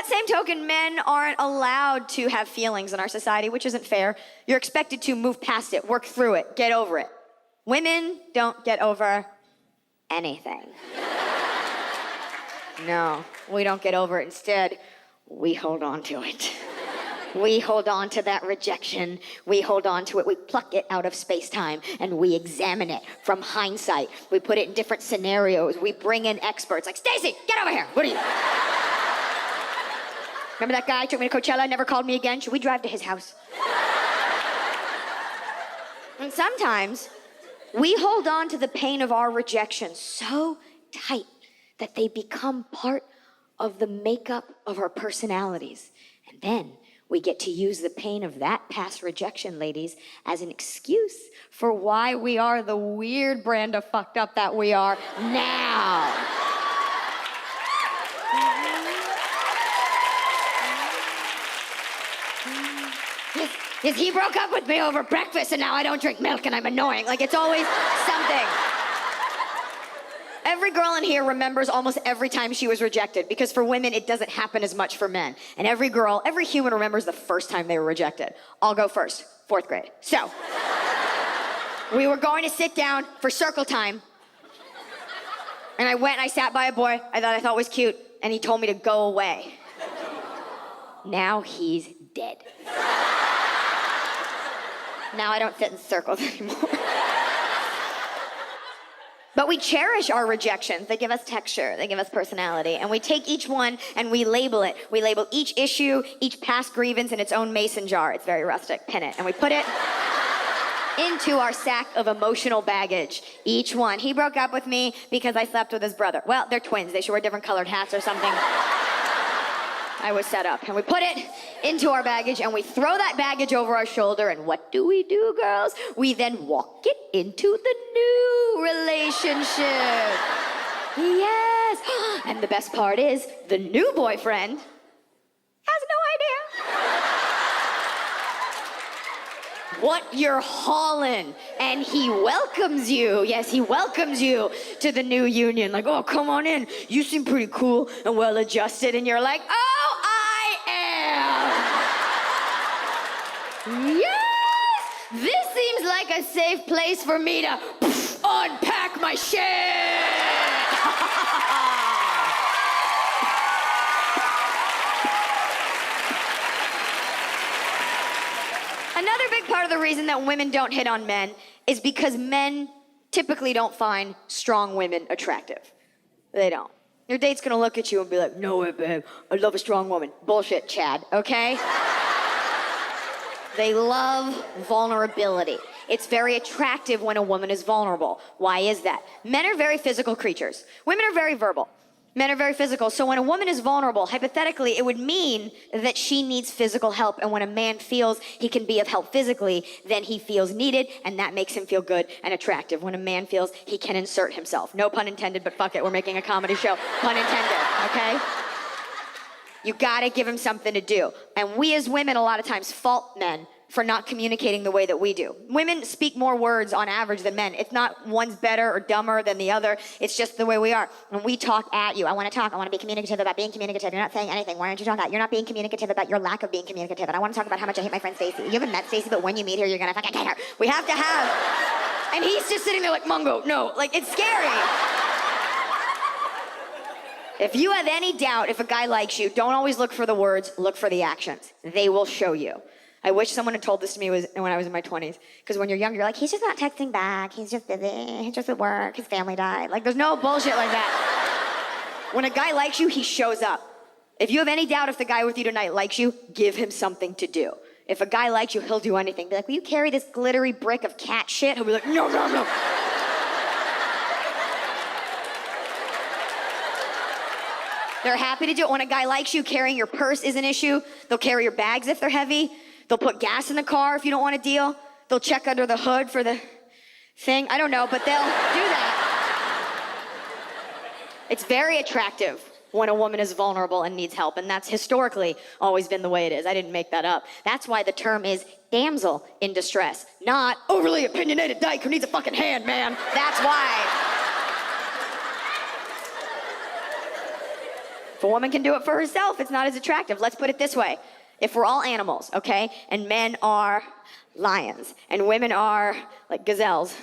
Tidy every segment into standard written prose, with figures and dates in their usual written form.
that same token, men aren't allowed to have feelings in our society, which isn't fair. You're expected to move past it, work through it, get over it. Women don't get over anything. No, we don't get over it. Instead, we hold on to it. We hold on to that rejection. We hold on to it. We pluck it out of space-time and we examine it from hindsight. We put it in different scenarios. We bring in experts like, Stacy, get over here. What are you? Remember that guy took me to Coachella, never called me again? Should we drive to his house? And sometimes we hold on to the pain of our rejection so tight that they become part of the makeup of our personalities. And then we get to use the pain of that past rejection, ladies, as an excuse for why we are the weird brand of fucked up that we are now. Yes, he broke up with me over breakfast and now I don't drink milk and I'm annoying. Like, it's always something. Every girl in here remembers almost every time she was rejected, because for women, it doesn't happen as much for men. And every girl, every human remembers the first time they were rejected. I'll go first, 4th grade. So, we were going to sit down for circle time. And I went and I sat by a boy I thought was cute, and he told me to go away. Now he's dead. Now I don't sit in circles anymore. But we cherish our rejections. They give us texture, they give us personality. And we take each one and we label it. We label each issue, each past grievance in its own mason jar. It's very rustic, pin it. And we put it into our sack of emotional baggage. Each one. He broke up with me because I slept with his brother. Well, they're twins. They should wear different colored hats or something. I was set up. And we put it into our baggage and we throw that baggage over our shoulder. And what do we do, girls? We then walk it into the new relationship. Yes. And the best part is, the new boyfriend has no idea what you're hauling. And he welcomes you. Yes, he welcomes you to the new union. Like, oh, come on in. You seem pretty cool and well adjusted. And you're like, oh, yes! This seems like a safe place for me to unpack my shit! Another big part of the reason that women don't hit on men is because men typically don't find strong women attractive. They don't. Your date's gonna look at you and be like, no way, babe, I love a strong woman. Bullshit, Chad, okay? They love vulnerability. It's very attractive when a woman is vulnerable. Why is that? Men are very physical creatures. Women are very verbal. Men are very physical. So when a woman is vulnerable, hypothetically, it would mean that she needs physical help. And when a man feels he can be of help physically, then he feels needed, and that makes him feel good and attractive. When a man feels he can insert himself. No pun intended, but fuck it, we're making a comedy show. Pun intended, okay? You gotta give him something to do. And we as women a lot of times fault men for not communicating the way that we do. Women speak more words on average than men. It's not one's better or dumber than the other. It's just the way we are. When we talk at you, I want to talk. I want to be communicative about being communicative. You're not saying anything. Why aren't you talking about? You're not being communicative about your lack of being communicative. And I want to talk about how much I hate my friend Stacy. You haven't met Stacy, but when you meet her, you're gonna fucking hate her. We have to have. And he's just sitting there like, Mungo, no. Like, it's scary. If you have any doubt if a guy likes you, don't always look for the words, look for the actions. They will show you. I wish someone had told this to me when I was in my 20s. Because when you're young, you're like, he's just not texting back. He's just busy. He's just at work. His family died. Like, there's no bullshit like that. When a guy likes you, he shows up. If you have any doubt if the guy with you tonight likes you, give him something to do. If a guy likes you, he'll do anything. Be like, will you carry this glittery brick of cat shit? He'll be like, no, no, no. They're happy to do it. When a guy likes you, carrying your purse is an issue. They'll carry your bags if they're heavy. They'll put gas in the car if you don't want to deal. They'll check under the hood for the thing. I don't know, but they'll do that. It's very attractive when a woman is vulnerable and needs help, and that's historically always been the way it is. I didn't make that up. That's why the term is damsel in distress, not overly opinionated dyke who needs a fucking hand, man. That's why. If a woman can do it for herself, it's not as attractive. Let's put it this way. If we're all animals, okay, and men are lions, and women are like gazelles,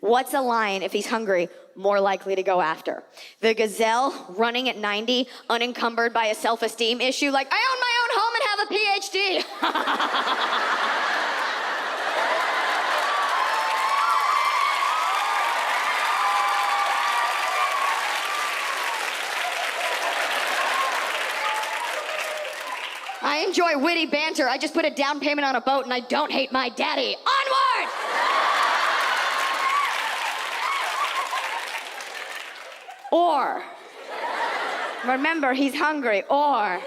what's a lion, if he's hungry, more likely to go after? The gazelle running at 90, unencumbered by a self-esteem issue, like, I own my own home and have a PhD. I enjoy witty banter. I just put a down payment on a boat and I don't hate my daddy. Onward! Or, remember, he's hungry. Or,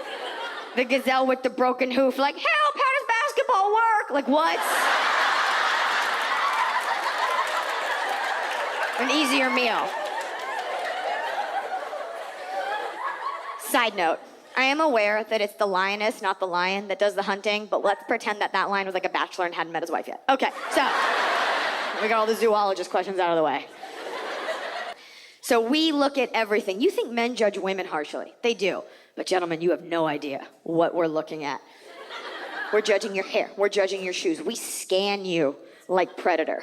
the gazelle with the broken hoof, like, help, how does basketball work? Like, what? An easier meal. Side note, I am aware that it's the lioness, not the lion, that does the hunting, but let's pretend that that lion was like a bachelor and hadn't met his wife yet. Okay, so, we got all the zoologist questions out of the way. So we look at everything. You think men judge women harshly. They do. But gentlemen, you have no idea what we're looking at. We're judging your hair. We're judging your shoes. We scan you like Predator.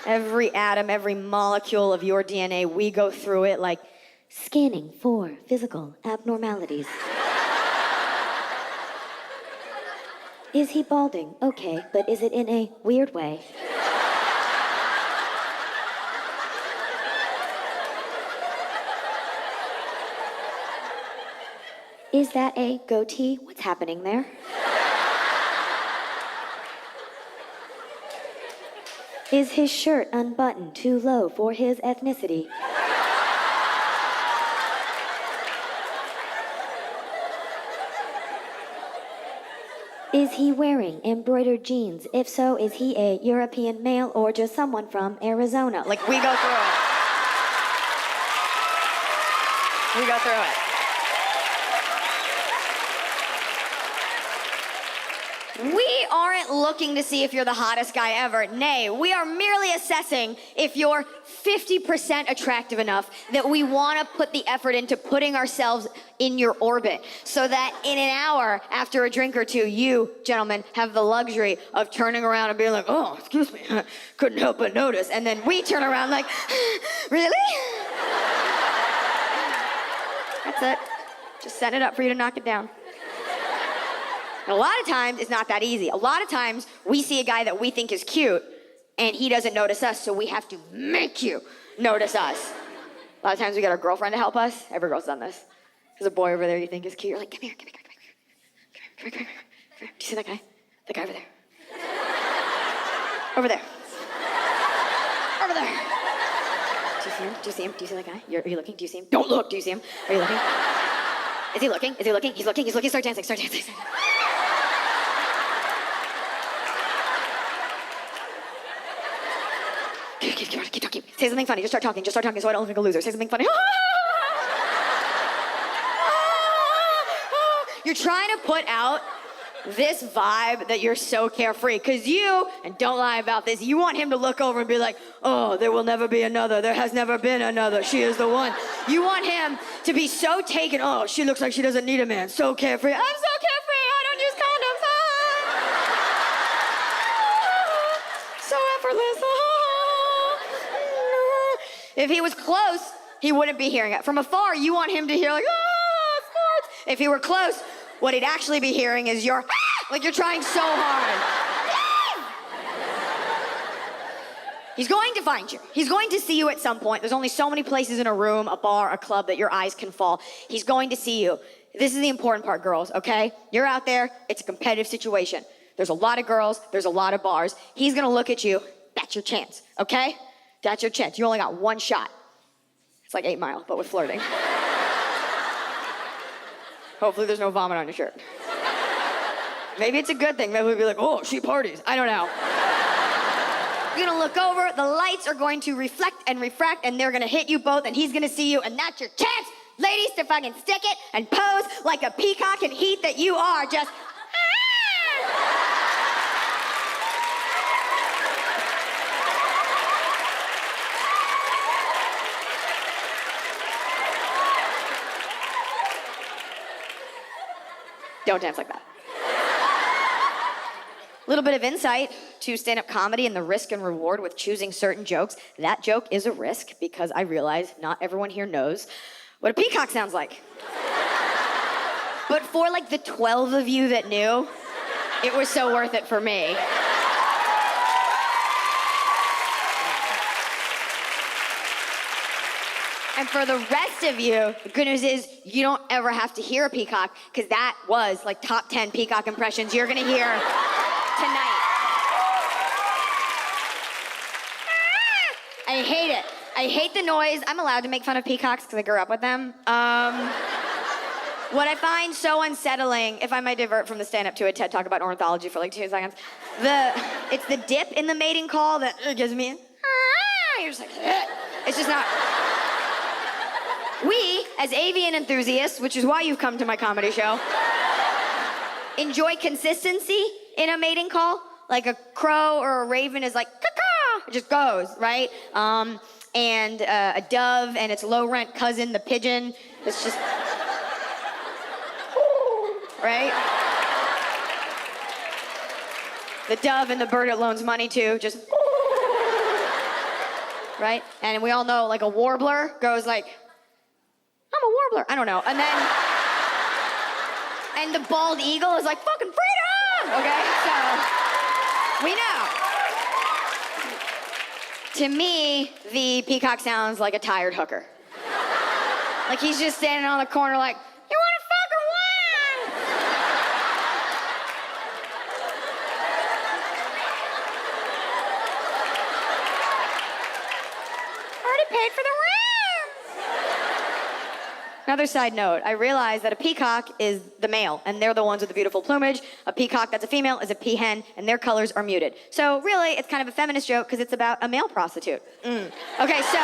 Every atom, every molecule of your DNA, we go through it like scanning for physical abnormalities. Is he balding? Okay, but is it in a weird way? Is that a goatee? What's happening there? Is his shirt unbuttoned too low for his ethnicity? Is he wearing embroidered jeans? If so, is he a European male or just someone from Arizona? Like, we go through it. We go through it. We aren't looking to see if you're the hottest guy ever. Nay, we are merely assessing if you're 50% attractive enough that we want to put the effort into putting ourselves in your orbit so that in an hour after a drink or two, you, gentlemen, have the luxury of turning around and being like, oh, excuse me, I couldn't help but notice. And then we turn around like, really? That's it. Just setting it up for you to knock it down. And a lot of times, it's not that easy. A lot of times, we see a guy that we think is cute, and he doesn't notice us, so we have to make you notice us. A lot of times, we get our girlfriend to help us. Every girl's done this. There's a boy over there you think is cute. You're like, come here, come here, come here, come here, come here, come here, come here. Do you see that guy? The guy over there. Over there. Over there. Do you see him? Do you see him? Do you see that guy? Are you looking? Do you see him? Don't look. Do you see him? Are you looking? Is he looking? Is he looking? He's looking. He's looking. Start dancing. Start dancing. Start dancing. Keep. Say something funny. Just start talking. Just start talking so I don't look like a loser. Say something funny. You're trying to put out this vibe that you're so carefree. Because you, and don't lie about this, you want him to look over and be like, oh, there will never be another. There has never been another. She is the one. You want him to be so taken. Oh, she looks like she doesn't need a man. So carefree. I'm so carefree. I don't use condoms. So effortless. If he was close, he wouldn't be hearing it. From afar, you want him to hear like, sports. If he were close, what he'd actually be hearing is your, like you're trying so hard. He's going to find you. He's going to see you at some point. There's only so many places in a room, a bar, a club that your eyes can fall. He's going to see you. This is the important part, girls, okay? You're out there. It's a competitive situation. There's a lot of girls. There's a lot of bars. He's going to look at you. That's your chance, okay? That's your chance. You only got one shot. It's like 8 Mile, but with flirting. Hopefully there's no vomit on your shirt. Maybe it's a good thing. Maybe we'll be like, oh, she parties. I don't know. You're gonna look over, the lights are going to reflect and refract, and they're gonna hit you both, and he's gonna see you, and that's your chance, ladies, to fucking stick it and pose like a peacock in heat that you are. Just, Don't dance like that. Little bit of insight to stand-up comedy and the risk and reward with choosing certain jokes. That joke is a risk because I realize not everyone here knows what a peacock sounds like. But for like the 12 of you that knew, it was so worth it for me. And for the rest of you, the good news is you don't ever have to hear a peacock because that was like top 10 peacock impressions you're gonna hear tonight. I hate it. I hate the noise. I'm allowed to make fun of peacocks because I grew up with them. What I find so unsettling, if I might divert from the stand-up to a TED Talk about ornithology for like 2 seconds, it's the dip in the mating call that gives me, you're just like, it's just not. We, as avian enthusiasts, which is why you've come to my comedy show, enjoy consistency in a mating call. Like a crow or a raven is like, caw-caw, it just goes, right? And a dove and its low-rent cousin, the pigeon, it's just, right? The dove and the bird it loans money to, just, right? And we all know, like, a warbler goes like, I'm a warbler. I don't know. And the bald eagle is like, fucking freedom! Okay, so, we know. To me, the peacock sounds like a tired hooker. Like he's just standing on the corner like, you wanna fuck or what? Already paid for the room. Another side note, I realized that a peacock is the male, and they're the ones with the beautiful plumage. A peacock that's a female is a peahen, and their colors are muted. So really, it's kind of a feminist joke because it's about a male prostitute. Okay, so.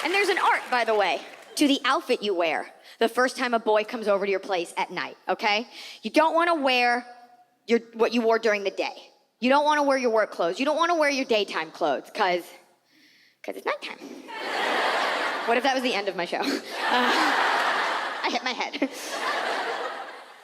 And there's an art, by the way, to the outfit you wear the first time a boy comes over to your place at night, okay? You don't want to wear what you wore during the day. You don't want to wear your work clothes. You don't want to wear your daytime clothes, because it's nighttime. What if that was the end of my show? I hit my head.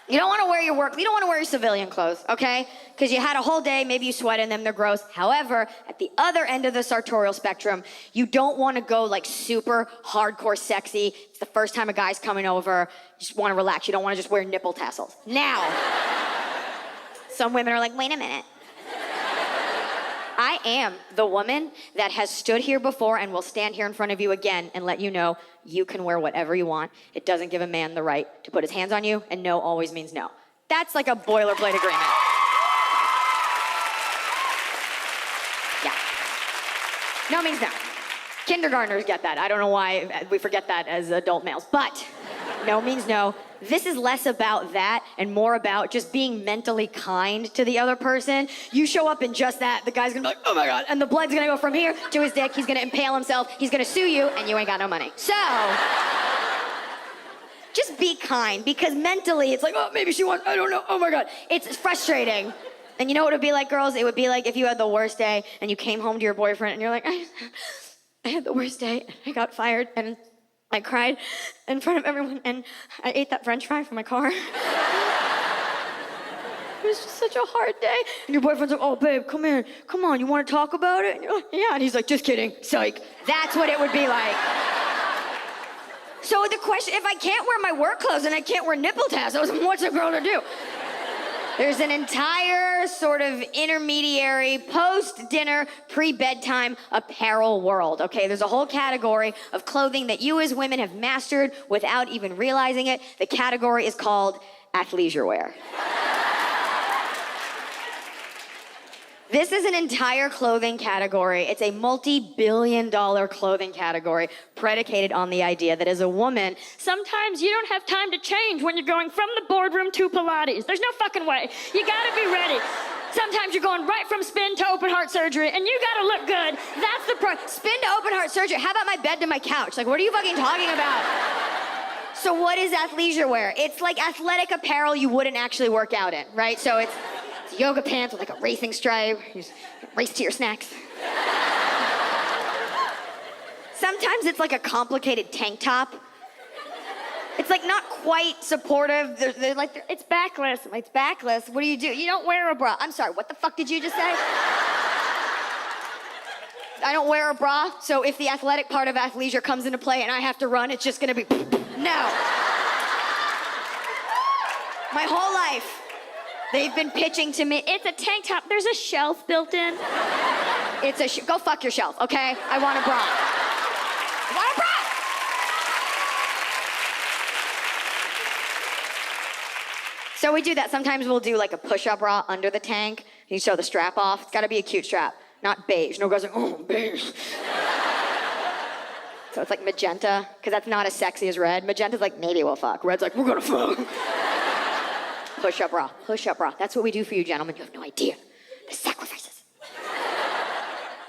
You don't want to wear your civilian clothes, okay? Because you had a whole day, maybe you sweat in them, they're gross. However, at the other end of the sartorial spectrum, you don't want to go like super hardcore sexy. It's the first time a guy's coming over. You just want to relax. You don't want to just wear nipple tassels. Now, some women are like, wait a minute. I am the woman that has stood here before and will stand here in front of you again and let you know you can wear whatever you want. It doesn't give a man the right to put his hands on you, and no always means no. That's like a boilerplate agreement. Yeah. No means no. Kindergartners get that. I don't know why we forget that as adult males, but no means no. This is less about that and more about just being mentally kind to the other person. You show up in just that, the guy's gonna be like, oh my God, and the blood's gonna go from here to his dick, he's gonna impale himself, he's gonna sue you, and you ain't got no money. So, just be kind, because mentally it's like, oh, maybe she wants, I don't know, oh my God. It's frustrating. And you know what it would be like, girls? It would be like if you had the worst day and you came home to your boyfriend and you're like, I had the worst day, I got fired, and I cried in front of everyone, and I ate that French fry from my car. It was just such a hard day. And your boyfriend's like, oh, babe, come here. Come on, you want to talk about it? And you're like, yeah. And he's like, just kidding, psych. That's what it would be like. So the question, if I can't wear my work clothes and I can't wear nipple tassels, what's a girl to do? There's an entire sort of intermediary, post-dinner, pre-bedtime apparel world, okay? There's a whole category of clothing that you as women have mastered without even realizing it. The category is called athleisure wear. This is an entire clothing category. It's a multi-billion-dollar clothing category predicated on the idea that as a woman, sometimes you don't have time to change when you're going from the boardroom to Pilates. There's no fucking way. You gotta be ready. Sometimes you're going right from spin to open heart surgery, and you gotta look good. That's the spin to open heart surgery. How about my bed to my couch? Like, what are you fucking talking about? So what is athleisure wear? It's like athletic apparel you wouldn't actually work out in, right? So it's yoga pants with like a racing stripe. You just race to your snacks. Sometimes it's like a complicated tank top. It's like not quite supportive. They're like, it's backless. I'm like, it's backless. What do? You don't wear a bra. I'm sorry, what the fuck did you just say? I don't wear a bra, so if the athletic part of athleisure comes into play and I have to run, it's just gonna be, no. My whole life, they've been pitching to me, it's a tank top, there's a shelf built in. Go fuck yourself, okay? I want a bra. I want a bra! So we do that. Sometimes we'll do like a push-up bra under the tank. You show the strap off. It's gotta be a cute strap, not beige. No girls are like, oh, beige. So it's like magenta, because that's not as sexy as red. Magenta's like, maybe we'll fuck. Red's like, we're gonna fuck. Push-up bra, push-up bra. That's what we do for you, gentlemen. You have no idea. The sacrifices.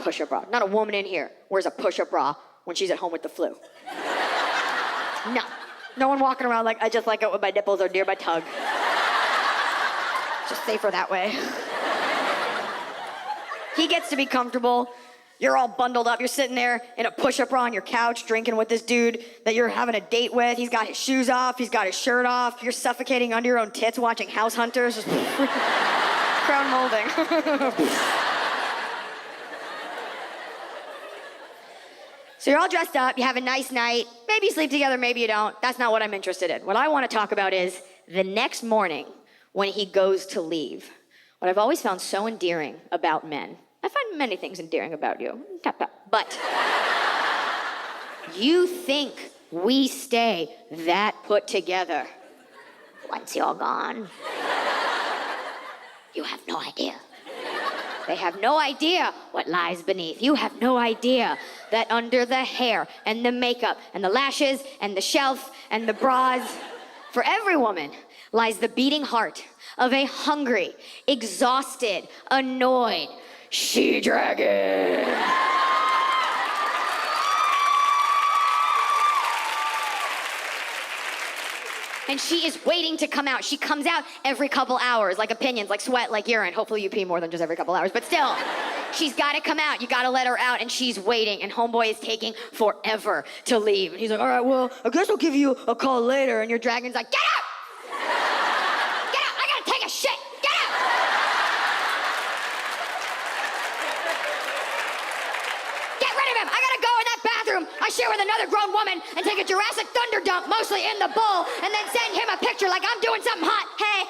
Push-up bra. Not a woman in here wears a push-up bra when she's at home with the flu. No. No one walking around like, I just like it when my nipples are near my tongue. Just safer that way. He gets to be comfortable. You're all bundled up. You're sitting there in a push-up bra on your couch drinking with this dude that you're having a date with. He's got his shoes off. He's got his shirt off. You're suffocating under your own tits watching House Hunters. Just crown molding. So you're all dressed up. You have a nice night. Maybe you sleep together. Maybe you don't. That's not what I'm interested in. What I want to talk about is the next morning when he goes to leave. What I've always found so endearing about men. I find many things endearing about you. But you think we stay that put together once you're gone. You have no idea. They have no idea what lies beneath. You have no idea that under the hair and the makeup and the lashes and the shelf and the bras, for every woman lies the beating heart of a hungry, exhausted, annoyed she-dragon. And she is waiting to come out. She comes out every couple hours, like opinions, like sweat, like urine. Hopefully you pee more than just every couple hours, but still. She's gotta come out. You gotta let her out, and she's waiting, and homeboy is taking forever to leave. And he's like, all right, well, I guess I'll give you a call later. And your dragon's like, get out! Get out! I gotta take a shit! Get out! Get rid of him! I gotta go in that bathroom I share with another grown woman and take a Jurassic Thunder dump, mostly in the bowl, and then send him a picture like I'm doing something hot. Hey,